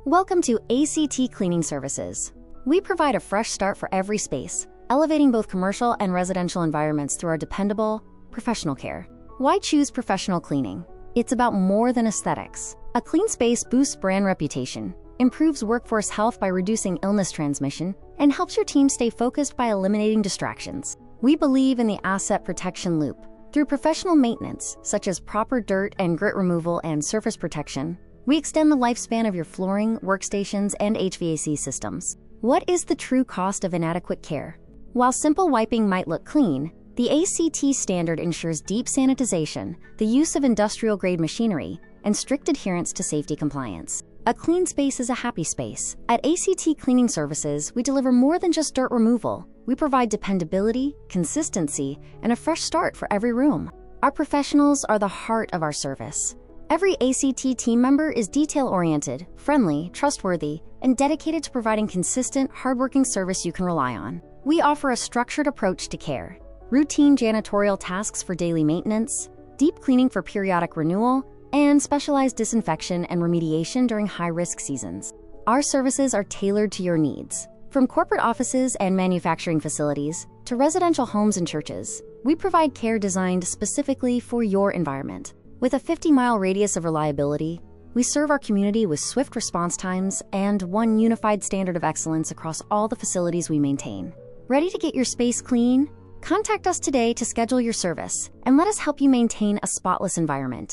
Welcome to ACT Cleaning Services. We provide a fresh start for every space, elevating both commercial and residential environments through our dependable, professional care. Why choose professional cleaning? It's about more than aesthetics. A clean space boosts brand reputation, improves workforce health by reducing illness transmission, and helps your team stay focused by eliminating distractions. We believe in the asset protection loop. Through professional maintenance, such as proper dirt and grit removal and surface protection, we extend the lifespan of your flooring, workstations, and HVAC systems. What is the true cost of inadequate care? While simple wiping might look clean, the ACT standard ensures deep sanitization, the use of industrial-grade machinery, and strict adherence to safety compliance. A clean space is a happy space. At ACT Cleaning Services, we deliver more than just dirt removal. We provide dependability, consistency, and a fresh start for every room. Our professionals are the heart of our service. Every ACT team member is detail-oriented, friendly, trustworthy, and dedicated to providing consistent, hardworking service you can rely on. We offer a structured approach to care: routine janitorial tasks for daily maintenance, deep cleaning for periodic renewal, and specialized disinfection and remediation during high-risk seasons. Our services are tailored to your needs. From corporate offices and manufacturing facilities to residential homes and churches, we provide care designed specifically for your environment. With a 50-mile radius of reliability, we serve our community with swift response times and one unified standard of excellence across all the facilities we maintain. Ready to get your space clean? Contact us today to schedule your service, and let us help you maintain a spotless environment.